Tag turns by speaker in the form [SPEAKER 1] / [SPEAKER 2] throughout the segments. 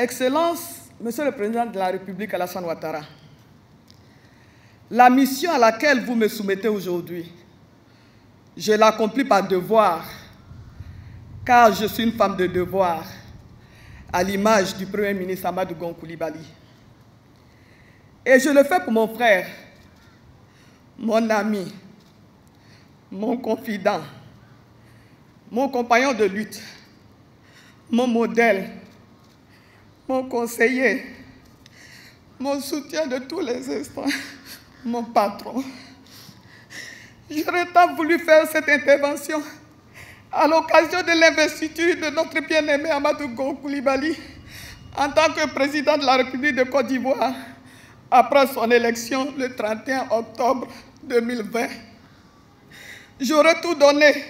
[SPEAKER 1] Excellence, Monsieur le Président de la République Alassane Ouattara, la mission à laquelle vous me soumettez aujourd'hui, je l'accomplis par devoir, car je suis une femme de devoir, à l'image du Premier ministre Amadou Gon Coulibaly. Et je le fais pour mon frère, mon ami, mon confident, mon compagnon de lutte, mon modèle, mon conseiller, mon soutien de tous les instants, mon patron. J'aurais tant voulu faire cette intervention à l'occasion de l'investiture de notre bien-aimé Amadou Gon Coulibaly en tant que président de la République de Côte d'Ivoire après son élection le 31 octobre 2020. J'aurais tout donné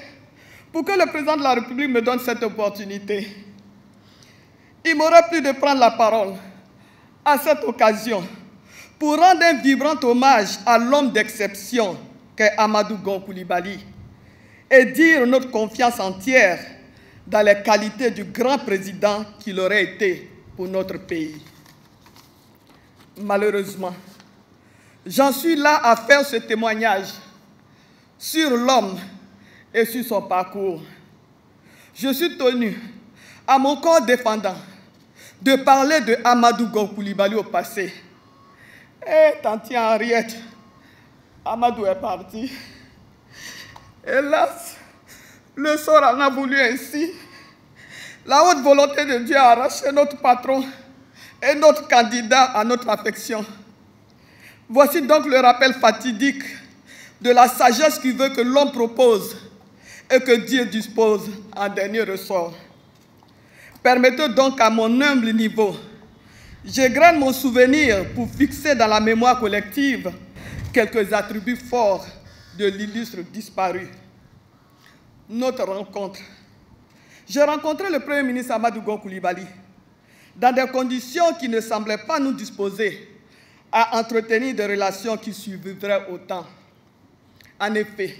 [SPEAKER 1] pour que le président de la République me donne cette opportunité. Il m'aurait plu de prendre la parole à cette occasion pour rendre un vibrant hommage à l'homme d'exception qu'est Amadou Gon Coulibaly et dire notre confiance entière dans les qualités du grand président qu'il aurait été pour notre pays. Malheureusement, j'en suis là à faire ce témoignage sur l'homme et sur son parcours. Je suis tenu à mon corps défendant de parler de Amadou Gon Coulibaly au passé. Et tanti Henriette, Amadou est parti. Hélas, le sort en a voulu ainsi. La haute volonté de Dieu a arraché notre patron et notre candidat à notre affection. Voici donc le rappel fatidique de la sagesse qui veut que l'homme propose et que Dieu dispose en dernier ressort. Permettez donc à mon humble niveau, j'égrène mon souvenir pour fixer dans la mémoire collective quelques attributs forts de l'illustre disparu. Notre rencontre. J'ai rencontré le Premier ministre Amadou Gon Coulibaly dans des conditions qui ne semblaient pas nous disposer à entretenir des relations qui survivraient au temps. En effet,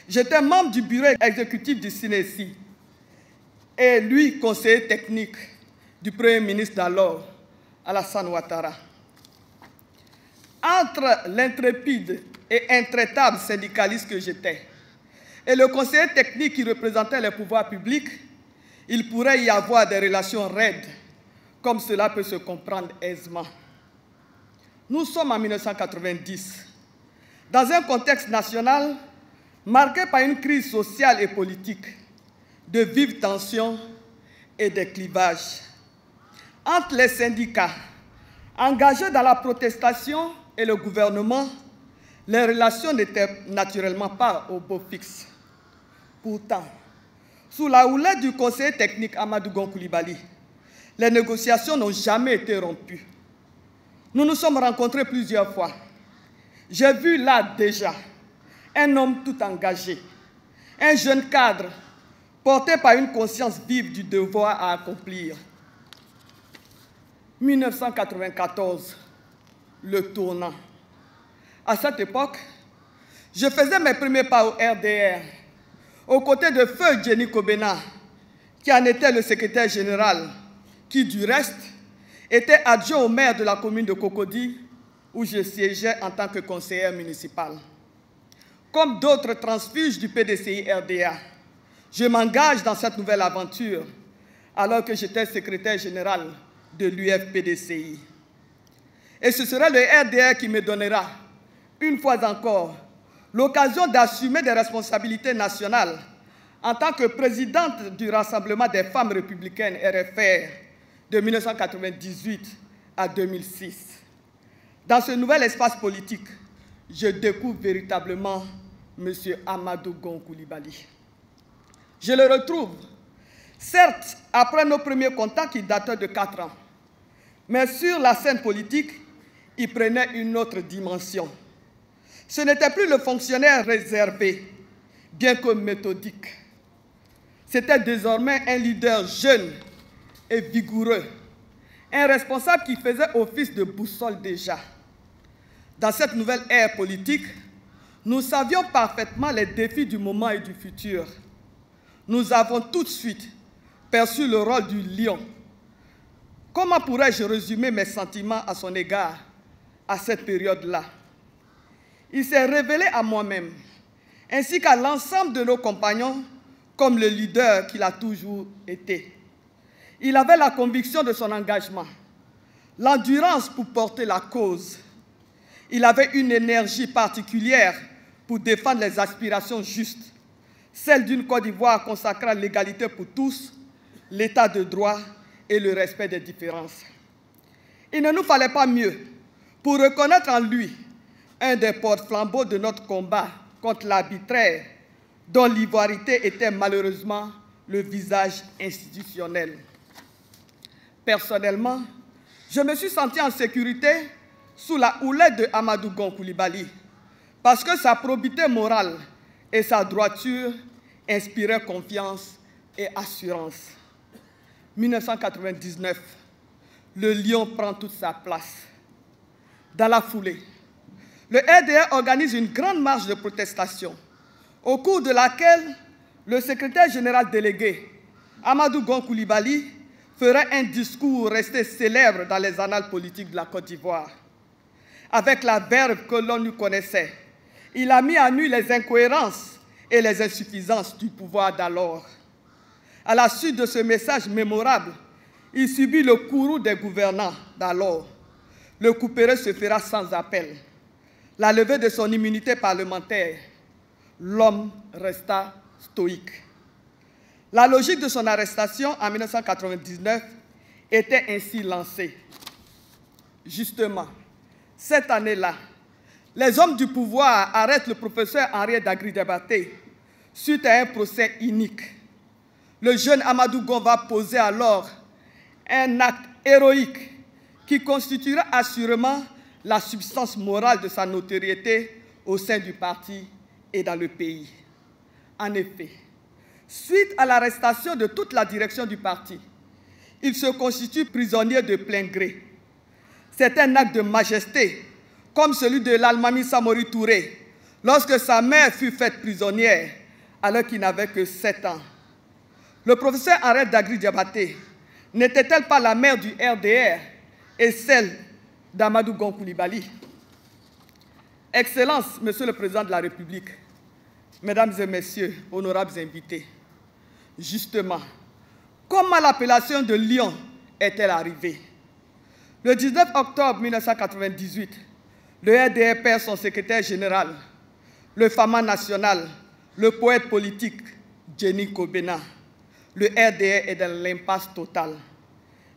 [SPEAKER 1] j'étais membre du bureau exécutif du CNESI et lui, conseiller technique du Premier ministre d'alors, Alassane Ouattara. Entre l'intrépide et intraitable syndicaliste que j'étais et le conseiller technique qui représentait les pouvoirs publics, il pourrait y avoir des relations raides, comme cela peut se comprendre aisément. Nous sommes en 1990, dans un contexte national marqué par une crise sociale et politique, de vives tensions et des clivages. Entre les syndicats engagés dans la protestation et le gouvernement, les relations n'étaient naturellement pas au beau fixe. Pourtant, sous la houlette du conseiller technique Amadou Gon Coulibaly, les négociations n'ont jamais été rompues. Nous nous sommes rencontrés plusieurs fois. J'ai vu là déjà un homme tout engagé, un jeune cadre porté par une conscience vive du devoir à accomplir. 1994, le tournant. À cette époque, je faisais mes premiers pas au RDR, aux côtés de Feu Jenny Kobena, qui en était le secrétaire général, qui du reste était adjoint au maire de la commune de Cocody, où je siégeais en tant que conseillère municipale. Comme d'autres transfuges du PDCI RDA, je m'engage dans cette nouvelle aventure alors que j'étais secrétaire général de l'UFPDCI. Et ce sera le RDR qui me donnera, une fois encore, l'occasion d'assumer des responsabilités nationales en tant que présidente du Rassemblement des femmes républicaines RFR de 1998 à 2006. Dans ce nouvel espace politique, je découvre véritablement M. Amadou Gon Coulibaly. Je le retrouve, certes, après nos premiers contacts qui dataient de 4 ans, mais sur la scène politique, il prenait une autre dimension. Ce n'était plus le fonctionnaire réservé, bien que méthodique. C'était désormais un leader jeune et vigoureux, un responsable qui faisait office de boussole déjà. Dans cette nouvelle ère politique, nous savions parfaitement les défis du moment et du futur. Nous avons tout de suite perçu le rôle du lion comment pourrais-je résumer mes sentiments à son égard à cette période-là? Il s'est révélé à moi-même, ainsi qu'à l'ensemble de nos compagnons, comme le leader qu'il a toujours été. Il avait la conviction de son engagement, l'endurance pour porter la cause. Il avait une énergie particulière pour défendre les aspirations justes, celle d'une Côte d'Ivoire consacrant l'égalité pour tous, l'état de droit et le respect des différences. Il ne nous fallait pas mieux pour reconnaître en lui un des porte-flambeaux de notre combat contre l'arbitraire, dont l'ivoirité était malheureusement le visage institutionnel. Personnellement, je me suis senti en sécurité sous la houlette de Amadou Gon Coulibaly, parce que sa probité morale et sa droiture inspiraient confiance et assurance. 1999, le lion prend toute sa place. Dans la foulée, le RDR organise une grande marche de protestation, au cours de laquelle le secrétaire général délégué, Amadou Gon Coulibaly, ferait un discours resté célèbre dans les annales politiques de la Côte d'Ivoire. Avec la verve que l'on lui connaissait, il a mis à nu les incohérences et les insuffisances du pouvoir d'alors. À la suite de ce message mémorable, il subit le courroux des gouvernants d'alors. Le couperet se fera sans appel. La levée de son immunité parlementaire, l'homme resta stoïque. La logique de son arrestation en 1999 était ainsi lancée. Justement, cette année-là, les hommes du pouvoir arrêtent le professeur Henriette Dagri-Diabaté suite à un procès inique. Le jeune Amadou Gon va poser alors un acte héroïque qui constituera assurément la substance morale de sa notoriété au sein du parti et dans le pays. En effet, suite à l'arrestation de toute la direction du parti, il se constitue prisonnier de plein gré. C'est un acte de majesté, comme celui de l'Almami Samori Touré, lorsque sa mère fut faite prisonnière, alors qu'il n'avait que 7 ans. Le professeur Henriette Dagri-Diabaté n'était-elle pas la mère du RDR et celle d'Amadou Gon Coulibaly? Excellences, Monsieur le Président de la République, Mesdames et Messieurs, honorables invités, justement, comment l'appellation de lion est-elle arrivée? Le 19 octobre 1998, le RDR perd son secrétaire général, le fama national, le poète politique Jenny Kobena. Le RDR est dans l'impasse totale.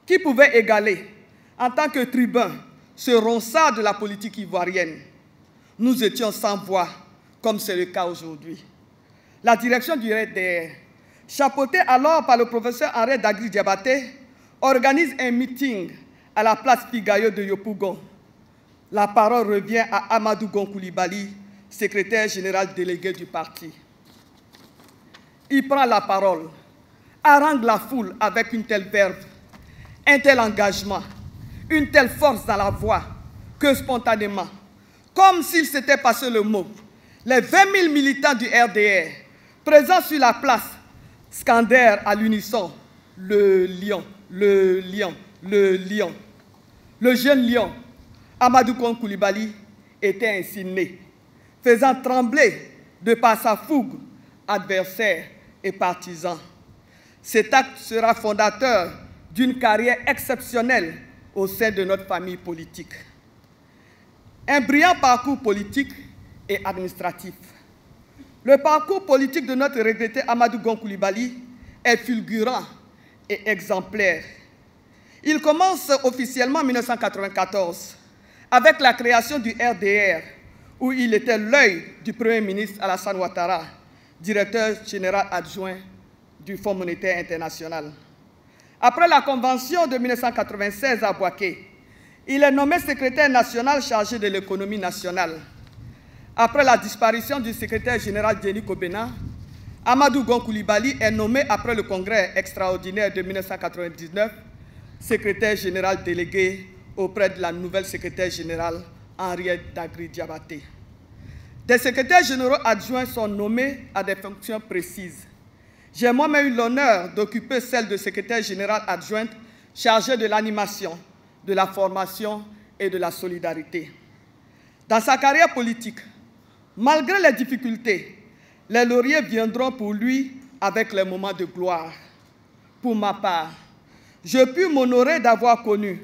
[SPEAKER 1] Qui pouvait égaler, en tant que tribun, ce ronsard de la politique ivoirienne? Nous étions sans voix, comme c'est le cas aujourd'hui. La direction du RDR, chapeautée alors par le professeur Henriette Dagri-Diabaté, organise un meeting à la place Pigayo de Yopougon. La parole revient à Amadou Gon Coulibaly, secrétaire général délégué du parti. Il prend la parole, harangue la foule avec une telle verve, un tel engagement, une telle force dans la voix, que spontanément, comme s'il s'était passé le mot, les 20 000 militants du RDR, présents sur la place, scandèrent à l'unisson « Le lion, le lion, le lion ». Le jeune lion, Amadou Gon Coulibaly, était ainsi né, faisant trembler de par sa fougue adversaires et partisans. Cet acte sera fondateur d'une carrière exceptionnelle au sein de notre famille politique. Un brillant parcours politique et administratif. Le parcours politique de notre regretté Amadou Gon Coulibaly est fulgurant et exemplaire. Il commence officiellement en 1994 avec la création du RDR, où il était l'œil du Premier ministre Alassane Ouattara, directeur général adjoint du Fonds monétaire international. Après la convention de 1996 à Bouaké, il est nommé secrétaire national chargé de l'économie nationale. Après la disparition du secrétaire général Jenny Kobena, Amadou Gon Coulibaly est nommé après le congrès extraordinaire de 1999 secrétaire général délégué auprès de la nouvelle secrétaire générale Henriette Dagri-Diabaté. Des secrétaires généraux adjoints sont nommés à des fonctions précises. J'ai moi-même eu l'honneur d'occuper celle de secrétaire général adjointe chargé de l'animation, de la formation et de la solidarité. Dans sa carrière politique, malgré les difficultés, les lauriers viendront pour lui avec les moments de gloire. Pour ma part, je puis m'honorer d'avoir connu,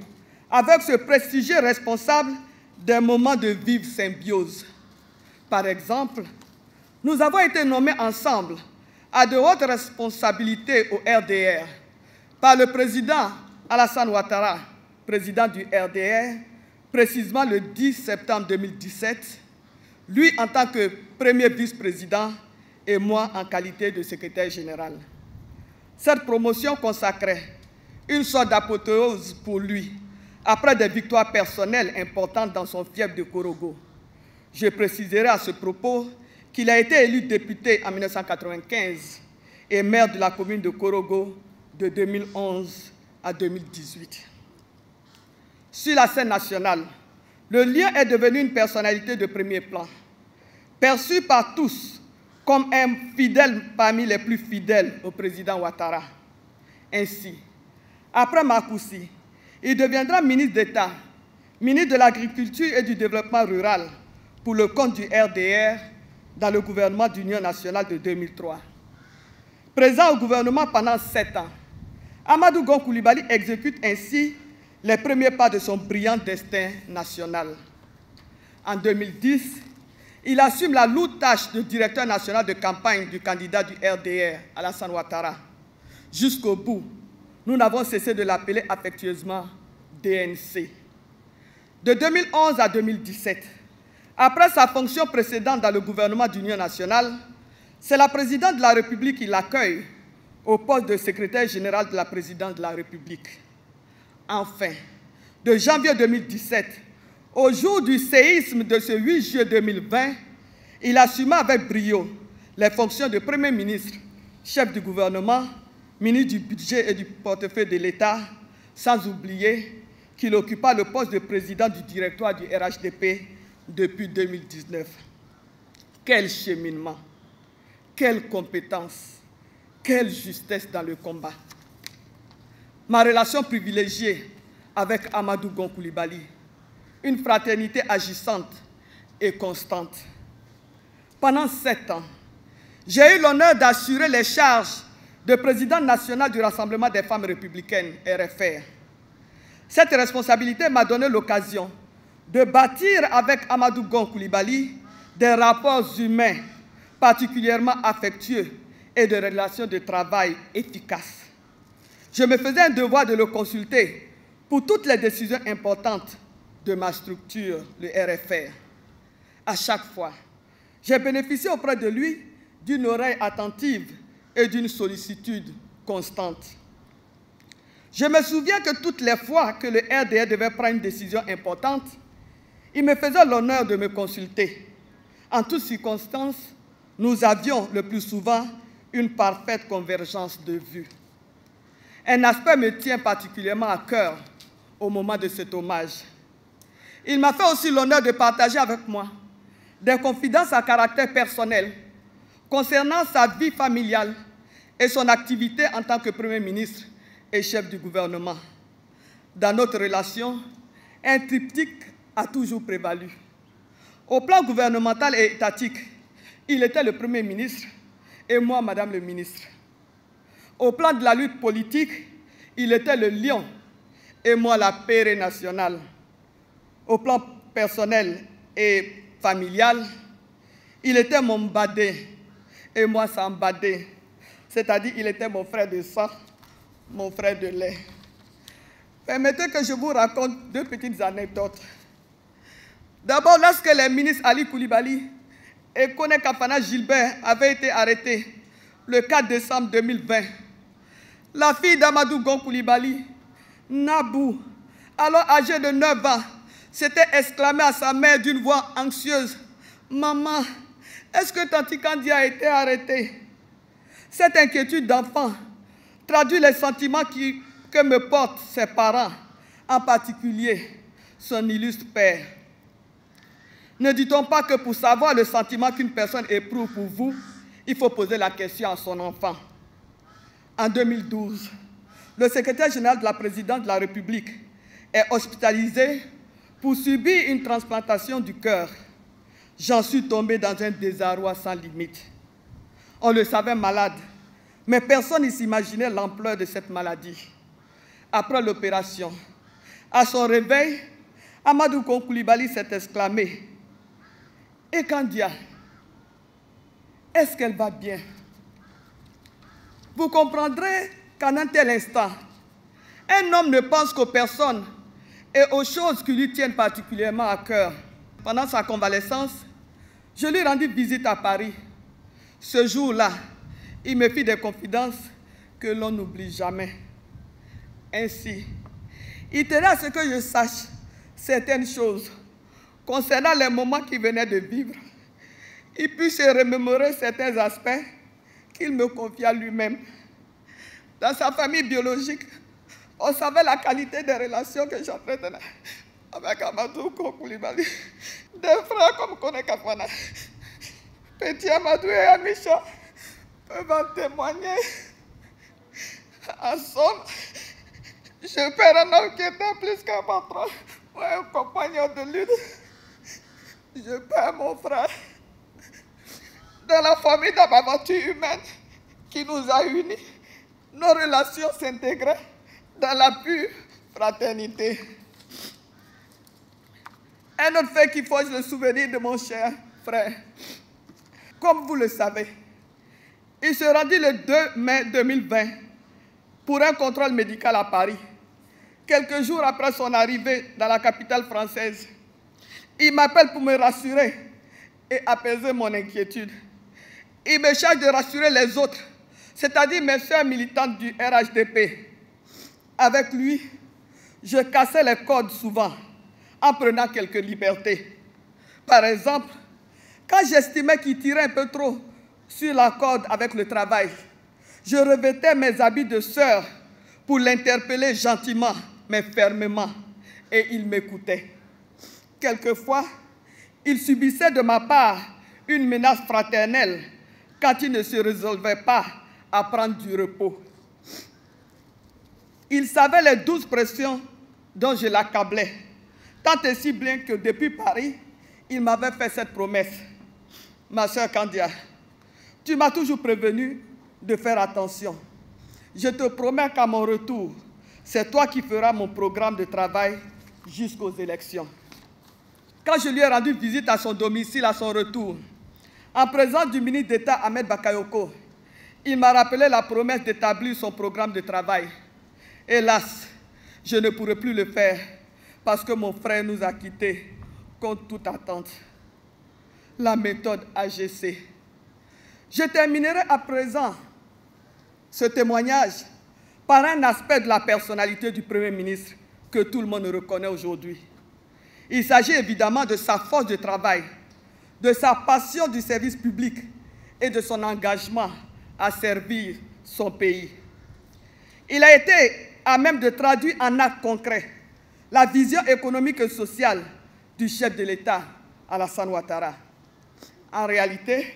[SPEAKER 1] avec ce prestigieux responsable, des moments de vive symbiose. Par exemple, nous avons été nommés ensemble à de hautes responsabilités au RDR par le président Alassane Ouattara, président du RDR, précisément le 10 septembre 2017, lui en tant que premier vice-président et moi en qualité de secrétaire général. Cette promotion consacrait une sorte d'apothéose pour lui, après des victoires personnelles importantes dans son fief de Korogo. Je préciserai à ce propos qu'il a été élu député en 1995 et maire de la commune de Korogo de 2011 à 2018. Sur la scène nationale, le Lion est devenu une personnalité de premier plan, perçu par tous comme un fidèle parmi les plus fidèles au président Ouattara. Ainsi, après Marcoussi, il deviendra ministre d'État, ministre de l'Agriculture et du Développement rural pour le compte du RDR dans le gouvernement d'Union nationale de 2003. Présent au gouvernement pendant 7 ans, Amadou Gon Coulibaly exécute ainsi les premiers pas de son brillant destin national. En 2010, il assume la lourde tâche de directeur national de campagne du candidat du RDR, Alassane Ouattara. Jusqu'au bout, nous n'avons cessé de l'appeler affectueusement DNC. De 2011 à 2017, après sa fonction précédente dans le gouvernement d'Union nationale, c'est la présidente de la République qui l'accueille au poste de secrétaire général de la présidence de la République. Enfin, de janvier 2017 au jour du séisme de ce 8 juillet 2020, il assuma avec brio les fonctions de Premier ministre, chef du gouvernement, ministre du budget et du portefeuille de l'État, sans oublier qu'il occupa le poste de président du directoire du RHDP depuis 2019. Quel cheminement, quelle compétence, quelle justesse dans le combat. Ma relation privilégiée avec Amadou Gon Coulibaly, une fraternité agissante et constante. Pendant 7 ans, j'ai eu l'honneur d'assurer les charges de président national du Rassemblement des femmes républicaines, RFR. Cette responsabilité m'a donné l'occasion de bâtir avec Amadou Gon Coulibaly des rapports humains particulièrement affectueux et de relations de travail efficaces. Je me faisais un devoir de le consulter pour toutes les décisions importantes de ma structure, le RFR. À chaque fois, j'ai bénéficié auprès de lui d'une oreille attentive et d'une sollicitude constante. Je me souviens que toutes les fois que le RDR devait prendre une décision importante, il me faisait l'honneur de me consulter. En toutes circonstances, nous avions le plus souvent une parfaite convergence de vues. Un aspect me tient particulièrement à cœur au moment de cet hommage. Il m'a fait aussi l'honneur de partager avec moi des confidences à caractère personnel concernant sa vie familiale et son activité en tant que Premier ministre et chef du gouvernement. Dans notre relation, un triptyque a toujours prévalu. Au plan gouvernemental et étatique, il était le Premier ministre et moi, Madame le ministre. Au plan de la lutte politique, il était le lion et moi la pérée nationale. Au plan personnel et familial, il était mon badé et moi son badé. C'est-à-dire il était mon frère de sang, mon frère de lait. Permettez que je vous raconte 2 petites anecdotes. D'abord, lorsque les ministres Ali Coulibaly et Kone Kafana Gilbert avaient été arrêtés le 4 décembre 2020, la fille d'Amadou Gon Coulibaly, Nabou, alors âgée de 9 ans, s'était exclamée à sa mère d'une voix anxieuse, « Maman, est-ce que Tanti Kandi a été arrêté ?» Cette inquiétude d'enfant traduit les sentiments que me portent ses parents, en particulier son illustre père. Ne dit-on pas que pour savoir le sentiment qu'une personne éprouve pour vous, il faut poser la question à son enfant. En 2012, le secrétaire général de la présidence de la République est hospitalisé pour subir une transplantation du cœur. J'en suis tombé dans un désarroi sans limite. On le savait malade, mais personne ne s'imaginait l'ampleur de cette maladie. Après l'opération, à son réveil, Amadou Koulibaly s'est exclamé « Et Kandia, est-ce qu'elle va bien ?» Vous comprendrez qu'en un tel instant, un homme ne pense qu'aux personnes et aux choses qui lui tiennent particulièrement à cœur. Pendant sa convalescence, je lui rendis visite à Paris. Ce jour-là, il me fit des confidences que l'on n'oublie jamais. Ainsi, il tenait à ce que je sache certaines choses concernant les moments qu'il venait de vivre. Il put se remémorer certains aspects qu'il me confia lui-même. Dans sa famille biologique, on savait la qualité des relations que j'entretenais avec Amadou Koulibaly. Des frères comme Kone Kafwana, Petit Amadou et Amisha peuvent en témoigner. En somme, je perds un homme qui était plus qu'un patron ou un compagnon de lutte. Je perds mon frère. Dans la famille de ma aventure humaine qui nous a unis, nos relations s'intégraient dans la pure fraternité. Un autre fait qui forge le souvenir de mon cher frère. Comme vous le savez, il se rendit le 2 mai 2020 pour un contrôle médical à Paris. Quelques jours après son arrivée dans la capitale française, il m'appelle pour me rassurer et apaiser mon inquiétude. Il me charge de rassurer les autres, c'est-à-dire mes sœurs militantes du RHDP. Avec lui, je cassais les codes souvent, en prenant quelques libertés. Par exemple, quand j'estimais qu'il tirait un peu trop sur la corde avec le travail, je revêtais mes habits de sœur pour l'interpeller gentiment, mais fermement, et il m'écoutait. Quelquefois, il subissait de ma part une menace fraternelle quand il ne se résolvait pas à prendre du repos. Il savait les douces pressions dont je l'accablais, tant et si bien que depuis Paris, il m'avait fait cette promesse. Ma sœur Kandia, tu m'as toujours prévenu de faire attention. Je te promets qu'à mon retour, c'est toi qui feras mon programme de travail jusqu'aux élections. Quand je lui ai rendu visite à son domicile à son retour, en présence du ministre d'État Ahmed Bakayoko, il m'a rappelé la promesse d'établir son programme de travail. Hélas, je ne pourrai plus le faire parce que mon frère nous a quittés contre toute attente. La méthode AGC. Je terminerai à présent ce témoignage par un aspect de la personnalité du Premier ministre que tout le monde reconnaît aujourd'hui. Il s'agit évidemment de sa force de travail, de sa passion du service public et de son engagement à servir son pays. Il a été à même de traduire en actes concrets la vision économique et sociale du chef de l'État, Alassane Ouattara. En réalité,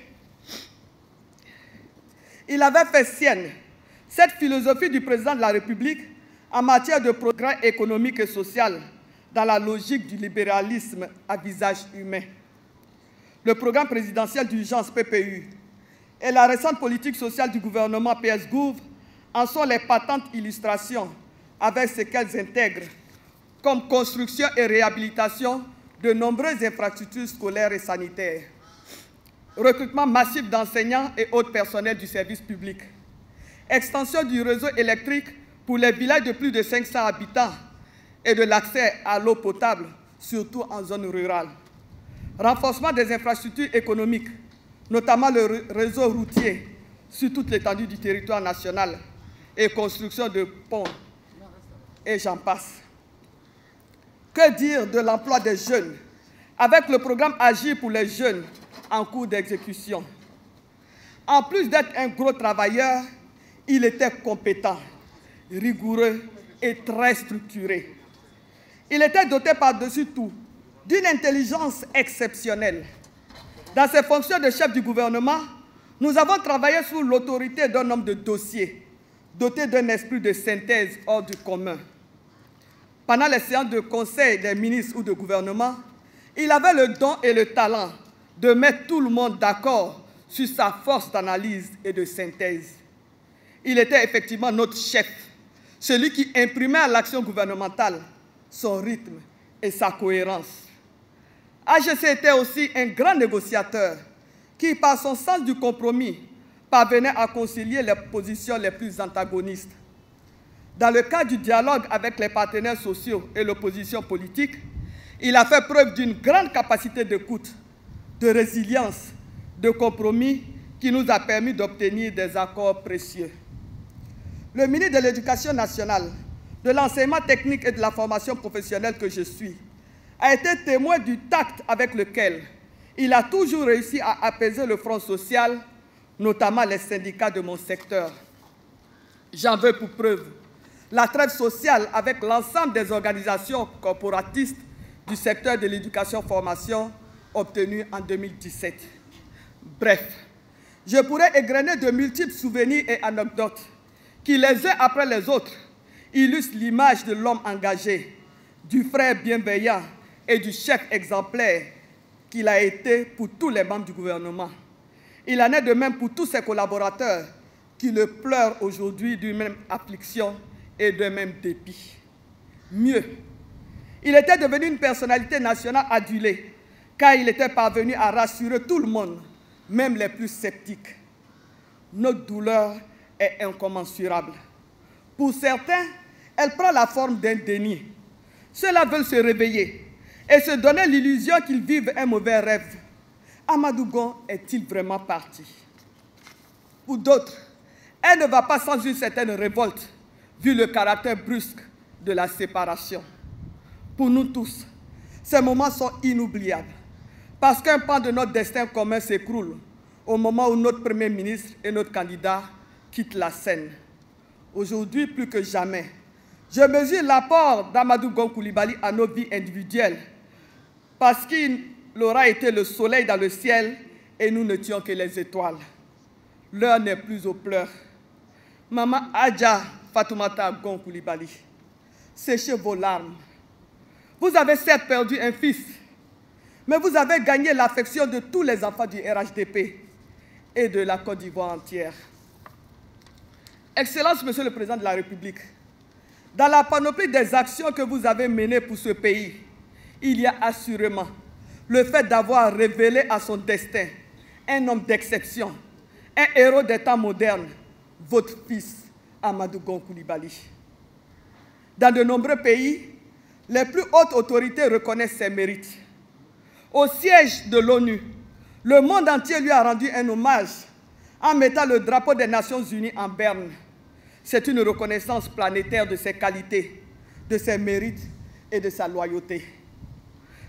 [SPEAKER 1] il avait fait sienne cette philosophie du président de la République en matière de progrès économique et social dans la logique du libéralisme à visage humain. Le programme présidentiel d'urgence PPU et la récente politique sociale du gouvernement PS-Gouv en sont les patentes illustrations avec ce qu'elles intègrent comme construction et réhabilitation de nombreuses infrastructures scolaires et sanitaires, recrutement massif d'enseignants et autres personnels du service public, extension du réseau électrique pour les villages de plus de 500 habitants et de l'accès à l'eau potable, surtout en zone rurale, renforcement des infrastructures économiques, notamment le réseau routier sur toute l'étendue du territoire national et construction de ponts, et j'en passe. Que dire de l'emploi des jeunes avec le programme Agir pour les jeunes en cours d'exécution? En plus d'être un gros travailleur, il était compétent, rigoureux et très structuré. Il était doté par-dessus tout d'une intelligence exceptionnelle. Dans ses fonctions de chef du gouvernement, nous avons travaillé sous l'autorité d'un homme de dossier, doté d'un esprit de synthèse hors du commun. Pendant les séances de conseil des ministres ou de gouvernement, il avait le don et le talent de mettre tout le monde d'accord sur sa force d'analyse et de synthèse. Il était effectivement notre chef, celui qui imprimait à l'action gouvernementale son rythme et sa cohérence. AGC était aussi un grand négociateur qui, par son sens du compromis, parvenait à concilier les positions les plus antagonistes. Dans le cadre du dialogue avec les partenaires sociaux et l'opposition politique, il a fait preuve d'une grande capacité d'écoute, de résilience, de compromis qui nous a permis d'obtenir des accords précieux. Le ministre de l'Éducation nationale, de l'enseignement technique et de la formation professionnelle que je suis, a été témoin du tact avec lequel il a toujours réussi à apaiser le front social, notamment les syndicats de mon secteur. J'en veux pour preuve la trêve sociale avec l'ensemble des organisations corporatistes du secteur de l'éducation-formation obtenue en 2017. Bref, je pourrais égrener de multiples souvenirs et anecdotes qui, les uns après les autres, illustrent l'image de l'homme engagé, du frère bienveillant et du chef exemplaire qu'il a été pour tous les membres du gouvernement. Il en est de même pour tous ses collaborateurs qui le pleurent aujourd'hui d'une même affliction et d'un même dépit. Mieux, il était devenu une personnalité nationale adulée, car il était parvenu à rassurer tout le monde, même les plus sceptiques. Notre douleur est incommensurable. Pour certains, elle prend la forme d'un déni. Ceux-là veulent se réveiller et se donner l'illusion qu'ils vivent un mauvais rêve. Amadou Gon est-il vraiment parti? Pour d'autres, elle ne va pas sans une certaine révolte, vu le caractère brusque de la séparation. Pour nous tous, ces moments sont inoubliables, parce qu'un pan de notre destin commun s'écroule au moment où notre Premier ministre et notre candidat quittent la scène. Aujourd'hui, plus que jamais, je mesure l'apport d'Amadou Gon Coulibaly à nos vies individuelles, parce qu'il aura été le soleil dans le ciel et nous n'étions que les étoiles. L'heure n'est plus aux pleurs. Maman Adja Fatoumata Gon Coulibaly, séchez vos larmes. Vous avez certes perdu un fils, mais vous avez gagné l'affection de tous les enfants du RHDP et de la Côte d'Ivoire entière. Excellence, Monsieur le Président de la République, dans la panoplie des actions que vous avez menées pour ce pays, il y a assurément le fait d'avoir révélé à son destin un homme d'exception, un héros des temps modernes, votre fils Amadou Gon Coulibaly. Dans de nombreux pays, les plus hautes autorités reconnaissent ses mérites. Au siège de l'ONU, le monde entier lui a rendu un hommage en mettant le drapeau des Nations Unies en berne. C'est une reconnaissance planétaire de ses qualités, de ses mérites et de sa loyauté.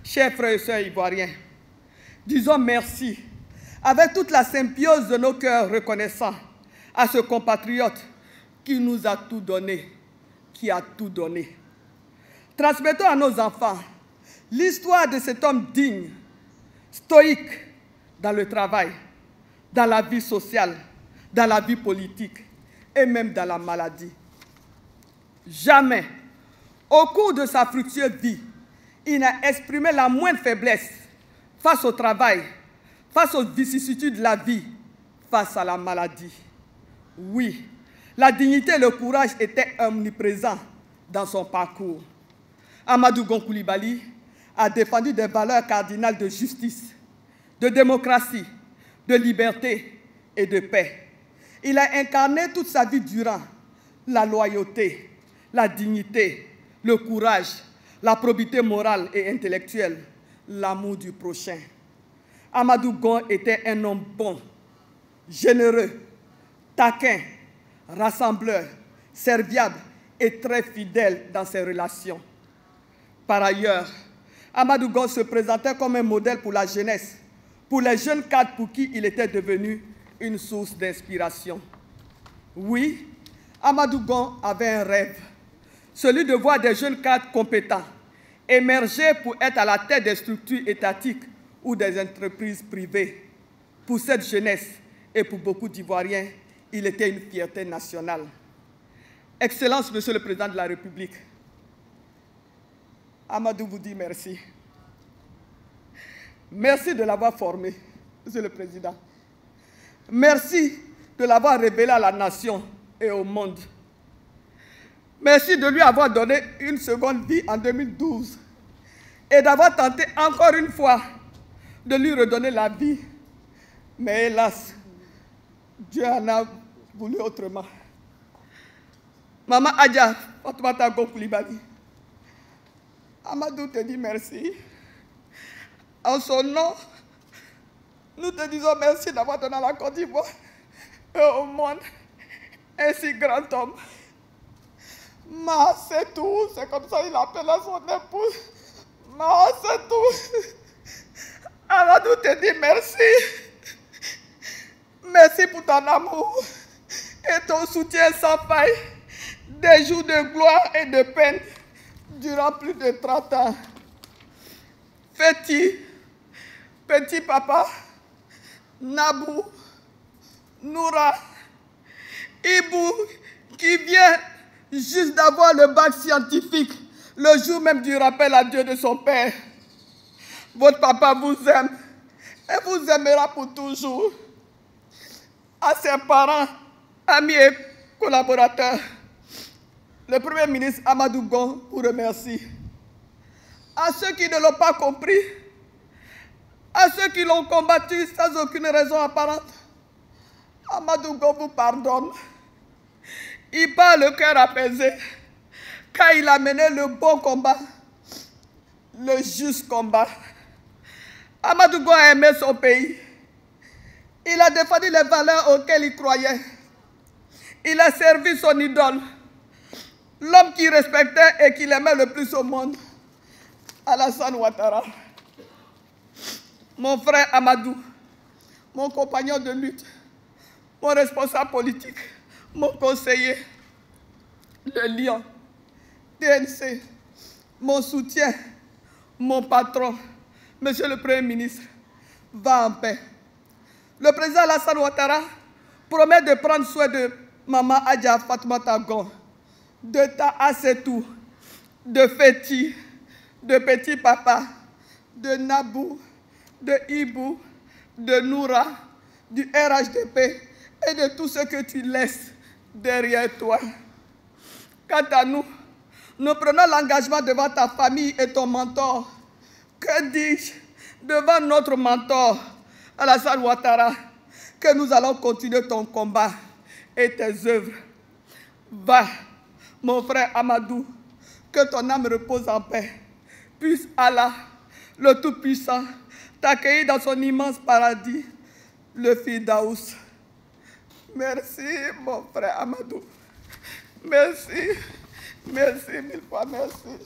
[SPEAKER 1] Chers frères et sœurs ivoiriens, disons merci avec toute la symbiose de nos cœurs reconnaissants à ce compatriote qui nous a tout donné, qui a tout donné. Transmettons à nos enfants l'histoire de cet homme digne, stoïque dans le travail, dans la vie sociale, dans la vie politique et même dans la maladie. Jamais, au cours de sa fructueuse vie, il n'a exprimé la moindre faiblesse face au travail, face aux vicissitudes de la vie, face à la maladie. Oui, la dignité et le courage étaient omniprésents dans son parcours. Amadou Gon Coulibaly a défendu des valeurs cardinales de justice, de démocratie, de liberté et de paix. Il a incarné toute sa vie durant la loyauté, la dignité, le courage, la probité morale et intellectuelle, l'amour du prochain. Amadou Gon était un homme bon, généreux, taquin, rassembleur, serviable et très fidèle dans ses relations. Par ailleurs, Amadou Gon se présentait comme un modèle pour la jeunesse, pour les jeunes cadres pour qui il était devenu une source d'inspiration. Oui, Amadou Gon avait un rêve, celui de voir des jeunes cadres compétents émerger pour être à la tête des structures étatiques ou des entreprises privées. Pour cette jeunesse et pour beaucoup d'Ivoiriens, il était une fierté nationale. Excellence, Monsieur le Président de la République, Amadou vous dit merci. Merci de l'avoir formé, Monsieur le Président. Merci de l'avoir révélé à la nation et au monde. Merci de lui avoir donné une seconde vie en 2012 et d'avoir tenté encore une fois de lui redonner la vie. Mais hélas, Dieu en a voulu autrement. Maman Adja Fatoumata Gon Coulibaly, Amadou te dit merci. En son nom, nous te disons merci d'avoir donné à la Côte d'Ivoire et au monde un si grand homme. Ma, c'est tout. C'est comme ça qu'il appelle à son épouse. Ma, c'est tout. Amadou te dit merci. Merci pour ton amour et ton soutien sans faille. Des jours de gloire et de peine durant plus de 30 ans. Feti, petit papa, Nabou, Noura, Ibou, qui vient juste d'avoir le bac scientifique, le jour même du rappel à Dieu de son père. Votre papa vous aime et vous aimera pour toujours. À ses parents, amis et collaborateurs, le Premier ministre Amadou Gon vous remercie. À ceux qui ne l'ont pas compris, à ceux qui l'ont combattu sans aucune raison apparente, Amadou Gon vous pardonne. Il parle le cœur apaisé, car il a mené le bon combat, le juste combat. Amadou Gon a aimé son pays. Il a défendu les valeurs auxquelles il croyait. Il a servi son idole, l'homme qu'il respectait et qu'il aimait le plus au monde, Alassane Ouattara. Mon frère Amadou, mon compagnon de lutte, mon responsable politique, mon conseiller, le lion, DNC, mon soutien, mon patron, Monsieur le Premier ministre, va en paix. Le président Alassane Ouattara promet de prendre soin de Maman Adja Fatoumata Gon, de Ta Assetou, de Feti, de Petit Papa, de Nabou, de Ibou, de Noura, du RHDP et de tout ce que tu laisses derrière toi. Quant à nous, nous prenons l'engagement devant ta famille et ton mentor. Que dis-je? Devant notre mentor, Alassane Ouattara, que nous allons continuer ton combat et tes œuvres. Va, mon frère Amadou, que ton âme repose en paix. Puisse Allah, le Tout-Puissant, t'accueillir dans son immense paradis, le Firdaus. Merci, mon frère Amadou. Merci, merci mille fois, merci.